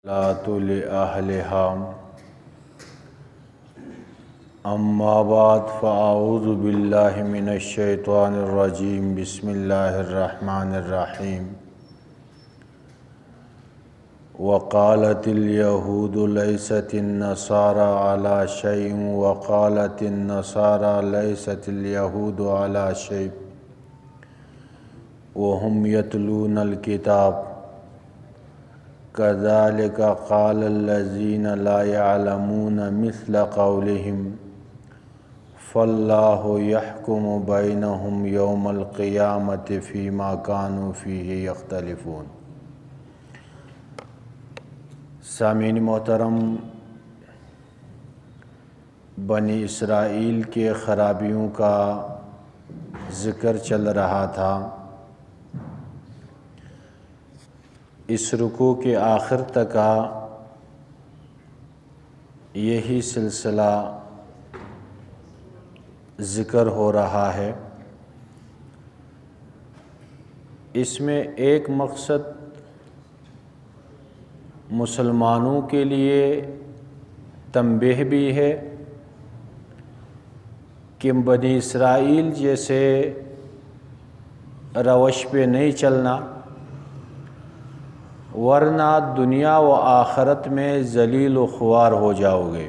لأهلها أما بعد فأعوذ بالله من الشيطان الرجيم بسم الله الرحمن الرحيم وقالت اليهود ليست النصارى على شيء وقالت النصارى ليست اليهود على شيء وهم يتلون الكتاب كذلك قال الذين لا يعلمون مثل قولهم فالله يحكم بينهم يوم القيامة فيما كانوا فيه يختلفون۔ سامعین محترم، بنی اسرائیل کے خرابیوں کا ذکر چل رہا تھا۔ اس رکوع کے آخر تک یہی سلسلہ ذکر ہو رہا ہے۔ اس میں ایک مقصد مسلمانوں کے لیے تنبیہ بھی ہے کہ بنی اسرائیل جیسے روش پہ نہیں چلنا، ورنہ دنیا و آخرت میں ذلیل و خوار ہو جاؤ گے۔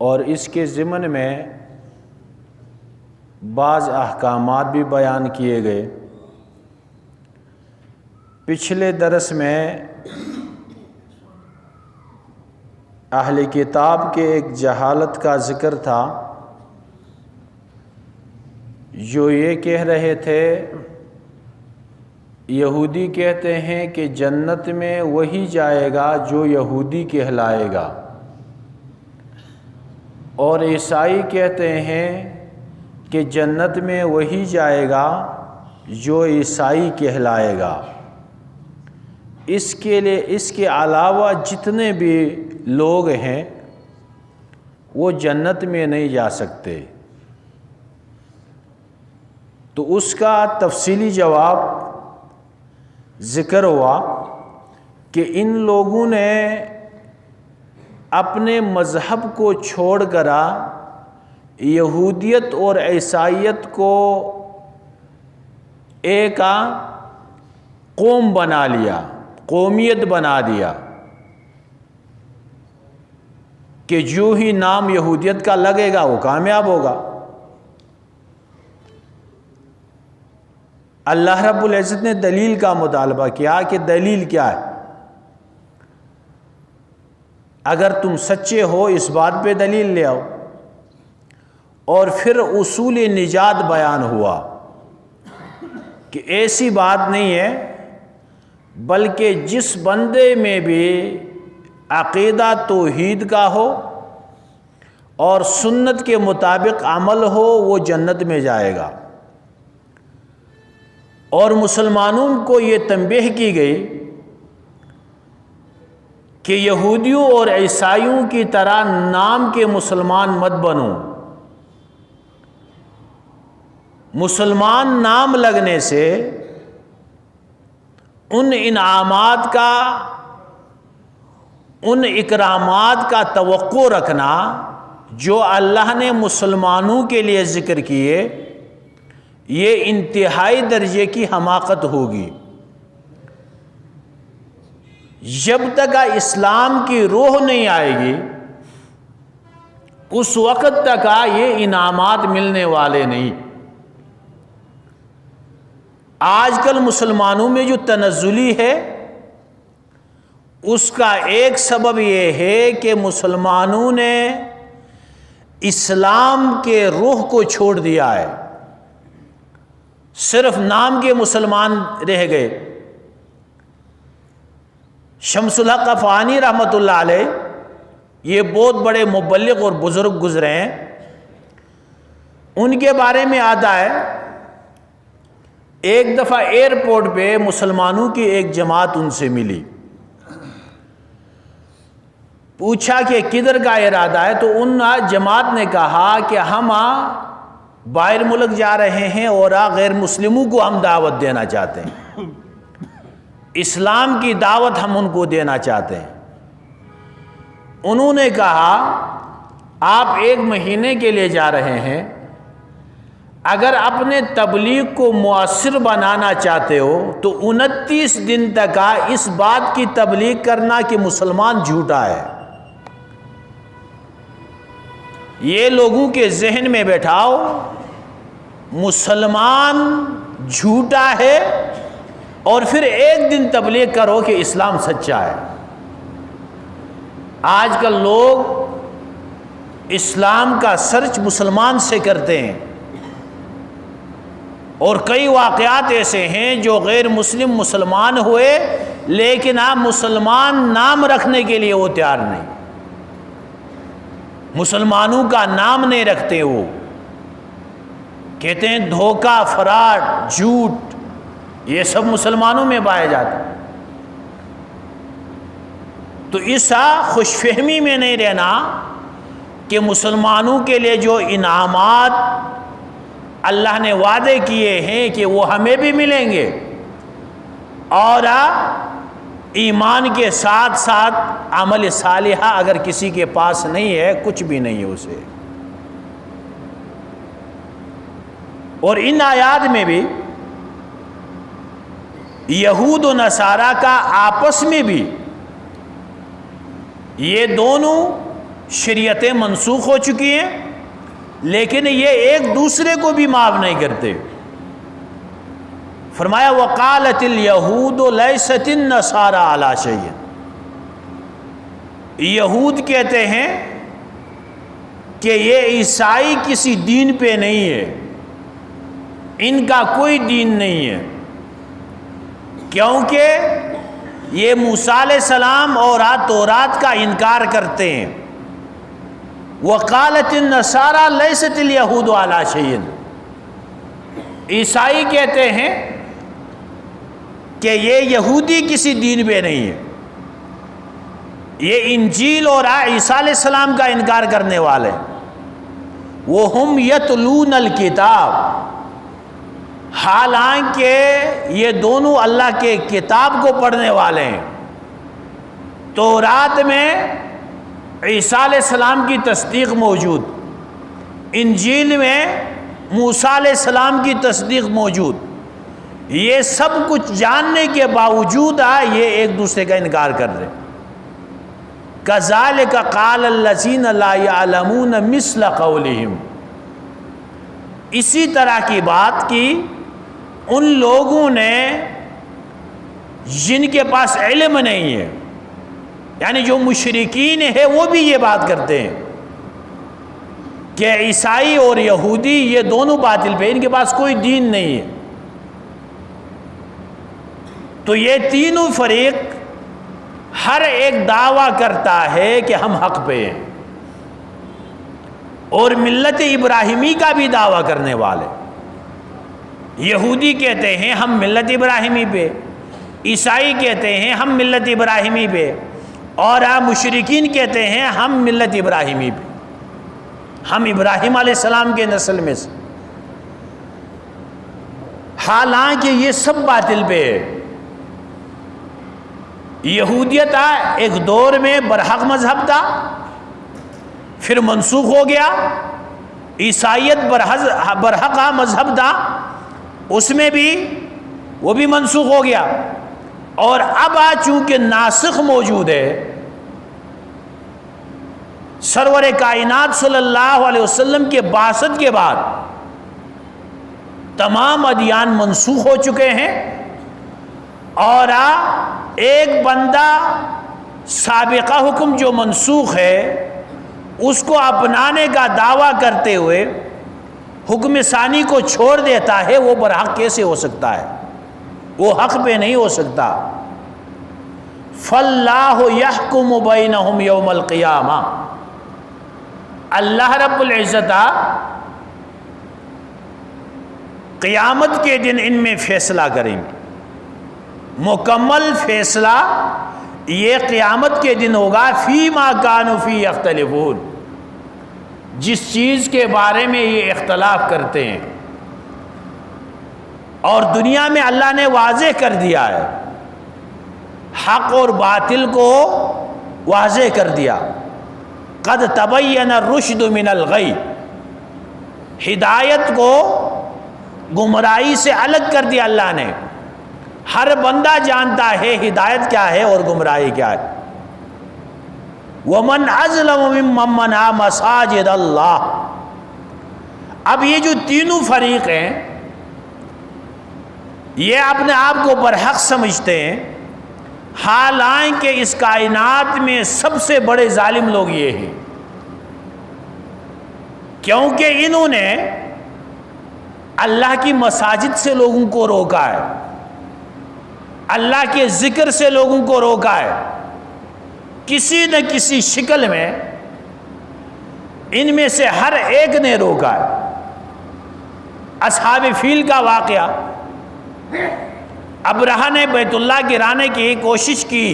اور اس کے ضمن میں بعض احکامات بھی بیان کیے گئے۔ پچھلے درس میں اہل کتاب کے ایک جہالت کا ذکر تھا، جو یہ کہہ رہے تھے، یہودی کہتے ہیں کہ جنت میں وہی جائے گا جو یہودی کہلائے گا، اور عیسائی کہتے ہیں کہ جنت میں وہی جائے گا جو عیسائی کہلائے گا۔ اس کے علاوہ جتنے بھی لوگ ہیں وہ جنت میں نہیں جا سکتے۔ تو اس کا تفصیلی جواب ذکر ہوا کہ ان لوگوں نے اپنے مذہب کو چھوڑ کر یہودیت اور عیسائیت کو ایک قوم بنا لیا، قومیت بنا دیا، کہ جو ہی نام یہودیت کا لگے گا وہ کامیاب ہوگا۔ اللہ رب العزت نے دلیل کا مطالبہ کیا کہ دلیل کیا ہے؟ اگر تم سچے ہو اس بات پہ دلیل لے آؤ۔ اور پھر اصول نجات بیان ہوا کہ ایسی بات نہیں ہے، بلکہ جس بندے میں بھی عقیدہ توحید کا ہو اور سنت کے مطابق عمل ہو وہ جنت میں جائے گا۔ اور مسلمانوں کو یہ تنبیہ کی گئی کہ یہودیوں اور عیسائیوں کی طرح نام کے مسلمان مت بنو۔ مسلمان نام لگنے سے ان انعامات کا، ان اکرامات کا توقع رکھنا جو اللہ نے مسلمانوں کے لیے ذکر کیے، یہ انتہائی درجے کی حماقت ہوگی۔ جب تک اسلام کی روح نہیں آئے گی اس وقت تک یہ انعامات ملنے والے نہیں۔ آج کل مسلمانوں میں جو تنزلی ہے اس کا ایک سبب یہ ہے کہ مسلمانوں نے اسلام کے روح کو چھوڑ دیا ہے، صرف نام کے مسلمان رہ گئے۔ شمس الحق افغانی رحمۃ اللہ علیہ یہ بہت بڑے مبلغ اور بزرگ گزرے ہیں۔ ان کے بارے میں آتا ہے ایک دفعہ ایئرپورٹ پہ مسلمانوں کی ایک جماعت ان سے ملی، پوچھا کہ کدھر کا ارادہ ہے؟ تو ان جماعت نے کہا کہ ہم باہر ملک جا رہے ہیں اور غیر مسلموں کو ہم دعوت دینا چاہتے ہیں۔ اسلام کی دعوت ہم ان کو دینا چاہتے ہیں۔ انہوں نے کہا آپ 1 مہینے کے لیے جا رہے ہیں، اگر اپنے تبلیغ کو مؤثر بنانا چاہتے ہو تو 29 دن تک اس بات کی تبلیغ کرنا کہ مسلمان جھوٹا ہے۔ یہ لوگوں کے ذہن میں بیٹھاؤ، مسلمان جھوٹا ہے، اور پھر 1 دن تبلیغ کرو کہ اسلام سچا ہے۔ آج کل لوگ اسلام کا سرچ مسلمان سے کرتے ہیں، اور کئی واقعات ایسے ہیں جو غیر مسلم مسلمان ہوئے، لیکن آپ مسلمان نام رکھنے کے لیے وہ تیار نہیں، مسلمانوں کا نام نہیں رکھتے، وہ کہتے ہیں دھوکہ، فراڈ، جھوٹ، یہ سب مسلمانوں میں پایا جاتا ہے۔ تو اس خوش فہمی میں نہیں رہنا کہ مسلمانوں کے لیے جو انعامات اللہ نے وعدے کیے ہیں کہ وہ ہمیں بھی ملیں گے، اور ایمان کے ساتھ ساتھ عمل صالحہ اگر کسی کے پاس نہیں ہے، کچھ بھی نہیں ہے اسے۔ اور ان آیات میں بھی یہود و نصارہ کا آپس میں بھی یہ دونوں شریعتیں منسوخ ہو چکی ہیں، لیکن یہ ایک دوسرے کو بھی معاف نہیں کرتے۔ فرمایا وقالت الیہود لیست النصارى علی شیء، یہود کہتے ہیں کہ یہ عیسائی کسی دین پہ نہیں ہے، ان کا کوئی دین نہیں ہے، کیونکہ یہ موسیٰ علیہ السلام اور تورات کا انکار کرتے ہیں۔ وقالت النصارى لیست الیہود علی شیء، عیسائی کہتے ہیں کہ یہ یہودی کسی دین پہ نہیں ہے، یہ انجیل اور عیسیٰ علیہ السلام کا انکار کرنے والے۔ وَهُمْ يَتْلُونَ الْكِتَابَ، حالانکہ یہ دونوں اللہ کے کتاب کو پڑھنے والے ہیں۔ تورات میں عیسیٰ علیہ السلام کی تصدیق موجود، انجیل میں موسیٰ علیہ السلام کی تصدیق موجود، یہ سب کچھ جاننے کے باوجود یہ ایک دوسرے کا انکار کر رہے۔ كَذَلِكَ قَالَ الَّذِينَ لَا يَعْلَمُونَ مِثْلَ قَوْلِهِمْ، اسی طرح کی بات کی ان لوگوں نے جن کے پاس علم نہیں ہے، یعنی جو مشرکین ہیں وہ بھی یہ بات کرتے ہیں کہ عیسائی اور یہودی یہ دونوں باطل پہ، ان کے پاس کوئی دین نہیں ہے۔ تو یہ تینوں فریق ہر ایک دعویٰ کرتا ہے کہ ہم حق پہ ہیں، اور ملت ابراہیمی کا بھی دعویٰ کرنے والے۔ یہودی کہتے ہیں ہم ملت ابراہیمی پہ، عیسائی کہتے ہیں ہم ملت ابراہیمی پہ، اور مشرکین کہتے ہیں ہم ملت ابراہیمی پہ، ہم ابراہیم علیہ السلام کے نسل میں سے، حالانکہ یہ سب باطل پہ ہے۔ یہودیت ایک دور میں برحق مذہب تھا، پھر منسوخ ہو گیا۔ عیسائیت برحق مذہب تھا، اس میں بھی وہ بھی منسوخ ہو گیا، اور اب چونکہ ناسخ موجود ہے، سرور کائنات صلی اللہ علیہ وسلم کے بعثت کے بعد تمام ادیان منسوخ ہو چکے ہیں، اور ایک بندہ سابقہ حکم جو منسوخ ہے اس کو اپنانے کا دعویٰ کرتے ہوئے حکم ثانی کو چھوڑ دیتا ہے، وہ برحق کیسے ہو سکتا ہے؟ وہ حق پہ نہیں ہو سکتا۔ فَاللَّهُ يَحْكُمُ بَيْنَهُمْ يَوْمَ الْقِيَامَةِ، اللہ رب العزت قیامت کے دن ان میں فیصلہ کریں گے، مکمل فیصلہ یہ قیامت کے دن ہوگا۔ فِيمَا كَانُوا فِيهِ يَخْتَلِفُونَ، جس چیز کے بارے میں یہ اختلاف کرتے ہیں، اور دنیا میں اللہ نے واضح کر دیا ہے حق اور باطل کو واضح کر دیا. قد تبین الرشد من الغی، ہدایت کو گمراہی سے الگ کر دیا اللہ نے. ہر بندہ جانتا ہے ہدایت کیا ہے اور گمراہی کیا ہے. وَمَنْ أَظْلَمُ مِمَّن مَنَعَ مَسَاجِدَ اللَّهِ. اب یہ جو تینوں فریق ہیں یہ اپنے آپ کو برحق سمجھتے ہیں، حالانکہ اس کائنات میں سب سے بڑے ظالم لوگ یہ ہیں، کیونکہ انہوں نے اللہ کی مساجد سے لوگوں کو روکا ہے، اللہ کے ذکر سے لوگوں کو روکا ہے. کسی نہ کسی شکل میں ان میں سے ہر ایک نے روکا ہے. اصحاب فیل کا واقعہ، ابرہہ نے بیت اللہ گرانے کی کوشش کی.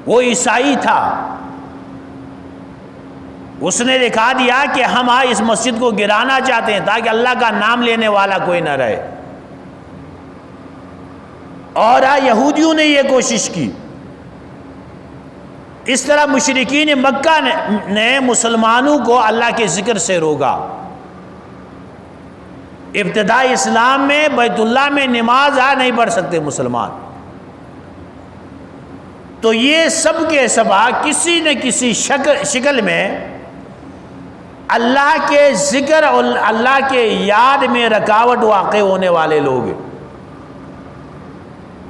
وہ عیسائی تھا، اس نے دکھا دیا کہ ہم اس مسجد کو گرانا چاہتے ہیں تاکہ اللہ کا نام لینے والا کوئی نہ رہے. اور یہودیوں نے یہ کوشش کی. اس طرح مشرکین مکہ نے مسلمانوں کو اللہ کے ذکر سے روکا. ابتدائی اسلام میں بیت اللہ میں نماز نہیں پڑھ سکتے مسلمان. تو یہ سب کے سبا کسی نہ کسی شکل میں اللہ کے ذکر اور اللہ کے یاد میں رکاوٹ واقع ہونے والے لوگ ہیں.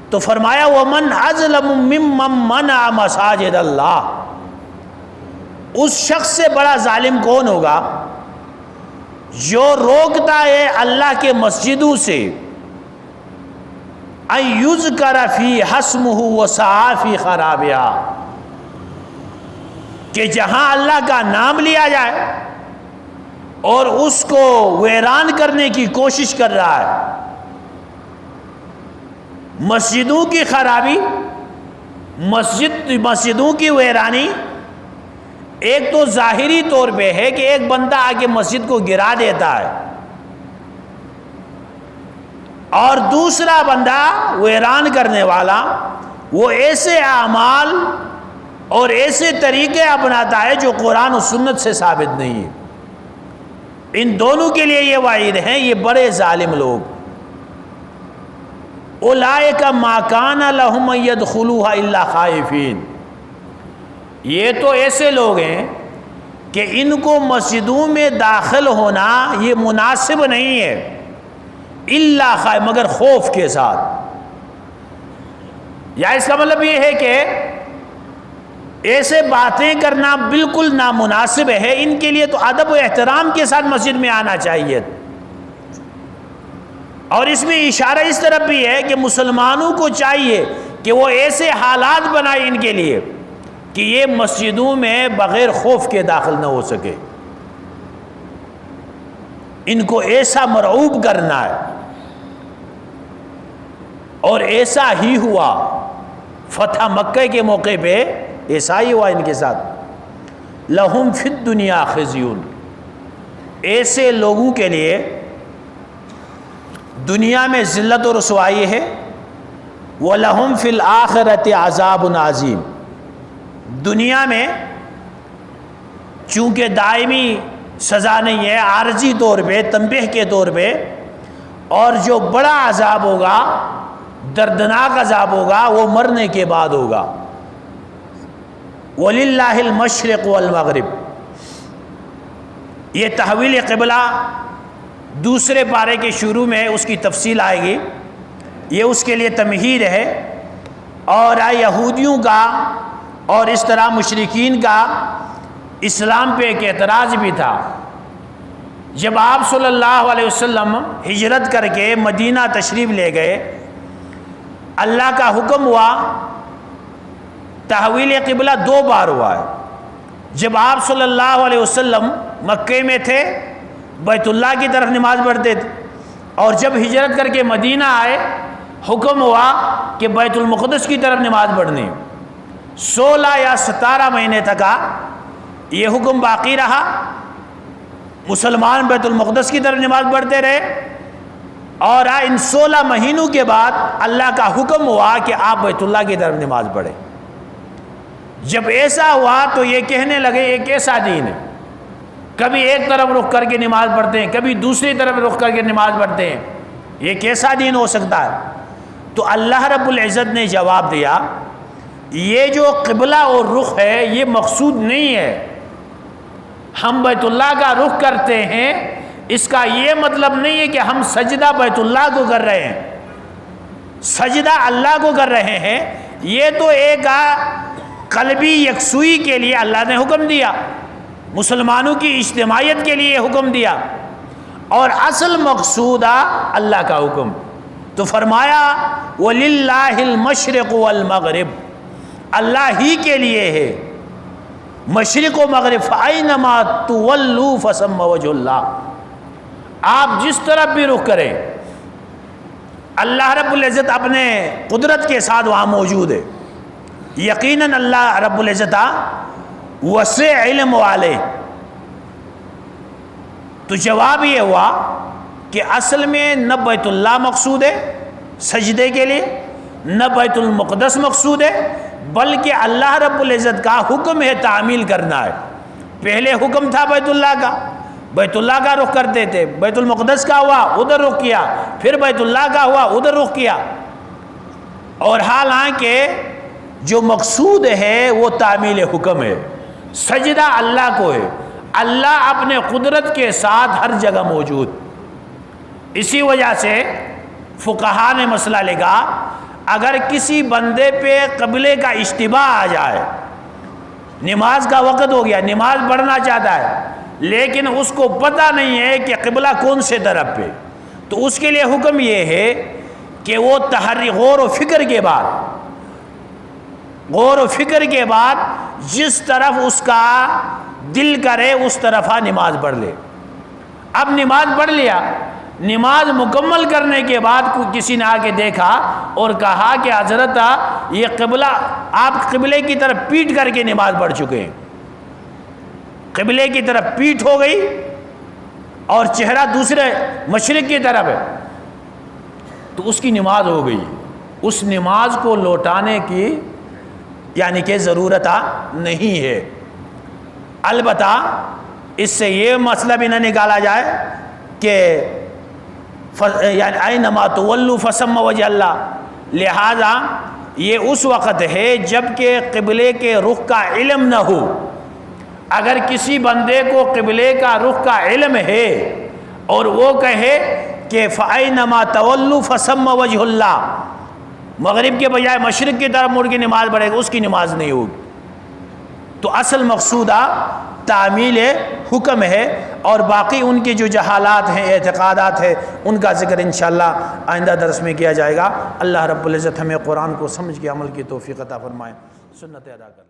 تو فرمایا وَمَنْ أَظْلَمُ مِمَّن مَنَعَ مَسَاجِدَ اللَّهِ. اس شخص سے بڑا ظالم کون ہوگا جو روکتا ہے اللہ کے مسجدوں سے أَن يُذْكَرَ فِيهَا اسْمُهُ وَسَعَىٰ فِي خَرَابِهَا، کہ جہاں اللہ کا نام لیا جائے اور اس کو ویران کرنے کی کوشش کر رہا ہے. مسجدوں کی خرابی، مسجدوں کی ویرانی ایک تو ظاہری طور پہ ہے کہ ایک بندہ آ کے مسجد کو گرا دیتا ہے، اور دوسرا بندہ ویران کرنے والا وہ ایسے اعمال اور ایسے طریقے اپناتا ہے جو قرآن و سنت سے ثابت نہیں ہے. ان دونوں کے لیے یہ وعید ہیں، یہ بڑے ظالم لوگ. اولئک ما کان لہم ان یدخلوها الا خائفین. یہ تو ایسے لوگ ہیں کہ ان کو مسجدوں میں داخل ہونا یہ مناسب نہیں ہے، الا خائف، مگر خوف کے ساتھ. یا اس کا مطلب یہ ہے کہ ایسے باتیں کرنا بالکل نامناسب ہے. ان کے لیے تو ادب و احترام کے ساتھ مسجد میں آنا چاہیے. اور اس میں اشارہ اس طرف بھی ہے کہ مسلمانوں کو چاہیے کہ وہ ایسے حالات بنائیں ان کے لیے کہ یہ مسجدوں میں بغیر خوف کے داخل نہ ہو سکے. ان کو ایسا مرعوب کرنا ہے. اور ایسا ہی ہوا فتح مکہ کے موقع پہ، ایسا ہی ہوا ان کے ساتھ. لہم فی الدنیا خزیون، ایسے لوگوں کے لیے دنیا میں ذلت و رسوائی ہے. وَلَهُمْ فِي الْآخِرَةِ عَذَابٌ عَظِيمٌ. دنیا میں چونکہ دائمی سزا نہیں ہے، عارضی طور پہ، تنبیہ کے طور پہ، اور جو بڑا عذاب ہوگا، دردناک عذاب ہوگا، وہ مرنے کے بعد ہوگا. وَلِلَّهِ الْمَشْرِقُ وَالْمَغْرِبُ. یہ تحویل قبلہ دوسرے پارے کے شروع میں اس کی تفصیل آئے گی. یہ اس کے لیے تمہید ہے. اور یہودیوں کا اور اس طرح مشرکین کا اسلام پہ ایک اعتراض بھی تھا. جب آپ صلی اللہ علیہ وسلم ہجرت کر کے مدینہ تشریف لے گئے، اللہ کا حکم ہوا. تحویل قبلہ 2 بار ہوا ہے. جب آپ صلی اللہ علیہ وسلم مکے میں تھے بیت اللہ کی طرف نماز پڑھتے تھے، اور جب ہجرت کر کے مدینہ آئے حکم ہوا کہ بیت المقدس کی طرف نماز پڑھنی. 16 یا 17 مہینے تک یہ حکم باقی رہا. مسلمان بیت المقدس کی طرف نماز پڑھتے رہے. اور ان 16 مہینوں کے بعد اللہ کا حکم ہوا کہ آپ بیت اللہ کی طرف نماز پڑھیں۔ جب ایسا ہوا تو یہ کہنے لگے یہ کیسا دین ہے، کبھی ایک طرف رخ کر کے نماز پڑھتے ہیں، کبھی دوسری طرف رخ کر کے نماز پڑھتے ہیں، یہ کیسا دین ہو سکتا ہے؟ تو اللہ رب العزت نے جواب دیا، یہ جو قبلہ اور رخ ہے یہ مقصود نہیں ہے۔ ہم بیت اللہ کا رخ کرتے ہیں، اس کا یہ مطلب نہیں ہے کہ ہم سجدہ بیت اللہ کو کر رہے ہیں، سجدہ اللہ کو کر رہے ہیں۔ یہ تو ایک قلبی یکسوئی کے لیے اللہ نے حکم دیا، مسلمانوں کی اجتماعیت کے لیے حکم دیا، اور اصل مقصود اللہ کا حکم۔ تو فرمایا وَلِلَّهِ الْمَشْرِقُ وَالْمَغْرِبُ، اللہ ہی کے لیے ہے مشرق و مغرب، فَأَيْنَمَا تُوَلُّوا فَثَمَّ وَجْهُ اللَّهِ، آپ جس طرف بھی رخ کریں اللہ رب العزت اپنے قدرت کے ساتھ وہاں موجود ہے۔ یقیناً اللہ رب العزت وسع علم والے۔ تو جواب یہ ہوا کہ اصل میں نہ بیت اللہ مقصود ہے سجدے کے لیے، نہ بیت المقدس مقصود ہے، بلکہ اللہ رب العزت کا حکم ہے تعمیل کرنا ہے۔ پہلے حکم تھا بیت اللہ کا، بیت اللہ کا رخ کرتے تھے، بیت المقدس کا ہوا ادھر رخ کیا، پھر بیت اللہ کا ہوا ادھر رخ کیا، اور حالانکہ جو مقصود ہے وہ تعمیل حکم ہے، سجدہ اللہ کو ہے، اللہ اپنے قدرت کے ساتھ ہر جگہ موجود۔ اسی وجہ سے فقہا نے مسئلہ لکھا، اگر کسی بندے پہ قبلے کا اشتباہ آ جائے، نماز کا وقت ہو گیا، نماز پڑھنا چاہتا ہے لیکن اس کو پتہ نہیں ہے کہ قبلہ کون سے طرف پہ، تو اس کے لیے حکم یہ ہے کہ وہ غور و فکر کے بعد جس طرف اس کا دل کرے اس طرف نماز پڑھ لے۔ اب نماز پڑھ لیا، نماز مکمل کرنے کے بعد کسی نے آ کے دیکھا اور کہا کہ حضرت یہ قبلہ، آپ قبلے کی طرف پیٹ کر کے نماز پڑھ چکے ہیں، قبلے کی طرف پیٹ ہو گئی اور چہرہ دوسرے مشرق کی طرف ہے، تو اس کی نماز ہو گئی، اس نماز کو لوٹانے کی یعنی کہ ضرورت نہیں ہے۔ البتہ اس سے یہ مسئلہ بھی نہ نکالا جائے کہ یعنی اینما تولوا فثم وجہ اللہ، لہذا یہ اس وقت ہے جب کہ قبلے کے رخ کا علم نہ ہو۔ اگر کسی بندے کو قبلے کا رخ کا علم ہے اور وہ کہے کہ فَأَيْنَمَا تَوَلُّوا فَثَمَّ وَجْهُ اللَّهِ، مغرب کے بجائے مشرق کی طرف مڑ کے نماز پڑھے گا، اس کی نماز نہیں ہوگی۔ تو اصل مقصود تعمیل حکم ہے، اور باقی ان کی جو جہالات ہیں، اعتقادات ہیں، ان کا ذکر انشاءاللہ آئندہ درس میں کیا جائے گا۔ اللہ رب العزت ہمیں قرآن کو سمجھ کے عمل کی توفیق عطا فرمائے، سنت ادا کر